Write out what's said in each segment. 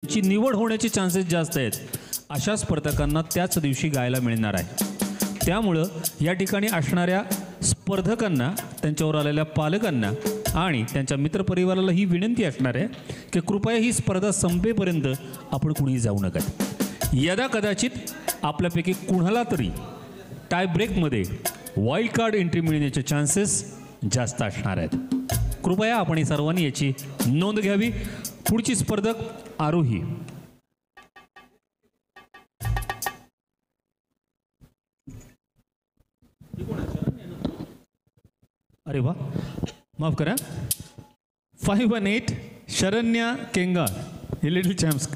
ची निवड होण्याचे चान्सेस जास्त आहेत अशा स्पर्धकांना त्याच दिवशी गायला मिळणार आहे। त्यामुळं या ठिकाणी असणाऱ्या स्पर्धकांना, त्यांच्यावर आलेल्या पालकांना आणि त्यांच्या मित्रपरिवाराला ही विनंती असणार आहे की कृपया ही स्पर्धा संपेपर्यंत आपण कुणीही जाऊ नका। यदा कदाचित आपल्यापैकी कुणाला तरी टाय ब्रेकमध्ये वाईल्ड कार्ड एंट्री मिळण्याचे चान्सेस जास्त असणार आहेत। कृपया आपण सर्वांनी याची नोंद घ्यावी। पुढची स्पर्धक आरोही। अरे वा, माफ करा, 518 शरण्या केंगार, हे लिटिल चॅम्प्स।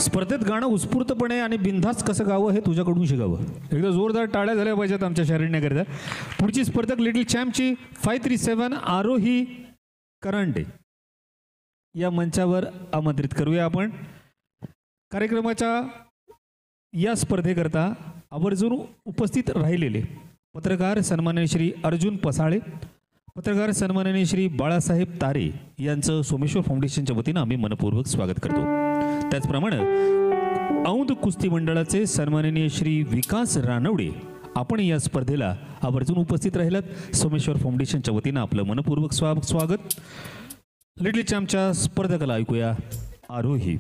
स्पर्धेत गाणं उत्स्फूर्तपणे आणि बिनधास्त कसं गावं हे तुझ्याकडून शिकावं। एकदा जोरदार टाळ्या झाल्या पाहिजेत आमच्या शरण्याकरिता। पुढची स्पर्धक लिटिल चॅम्पची 537 आरोही करांडे या मंचावर आमंत्रित करूया आपण। कार्यक्रमाच्या या स्पर्धेकरता आवर्जून उपस्थित राहिलेले पत्रकार सन्माननीय श्री अर्जुन पसाळे, पत्रकार सन्माननीय श्री बाळासाहेब तारे यांचं सोमेश्वर फाउंडेशनच्या वतीनं आम्ही मनपूर्वक स्वागत करतो। त्याचप्रमाणे औंध कुस्ती मंडळाचे सन्माननीय श्री विकास रानवडे आपण या स्पर्धेला आवर्जून उपस्थित राहिलात। सोमेश्वर फाउंडेशनच्या वतीनं आपलं मनपूर्वक स्वागत। लिटिल चॅम्पच्या स्पर्धकाला ऐकूया आरोही।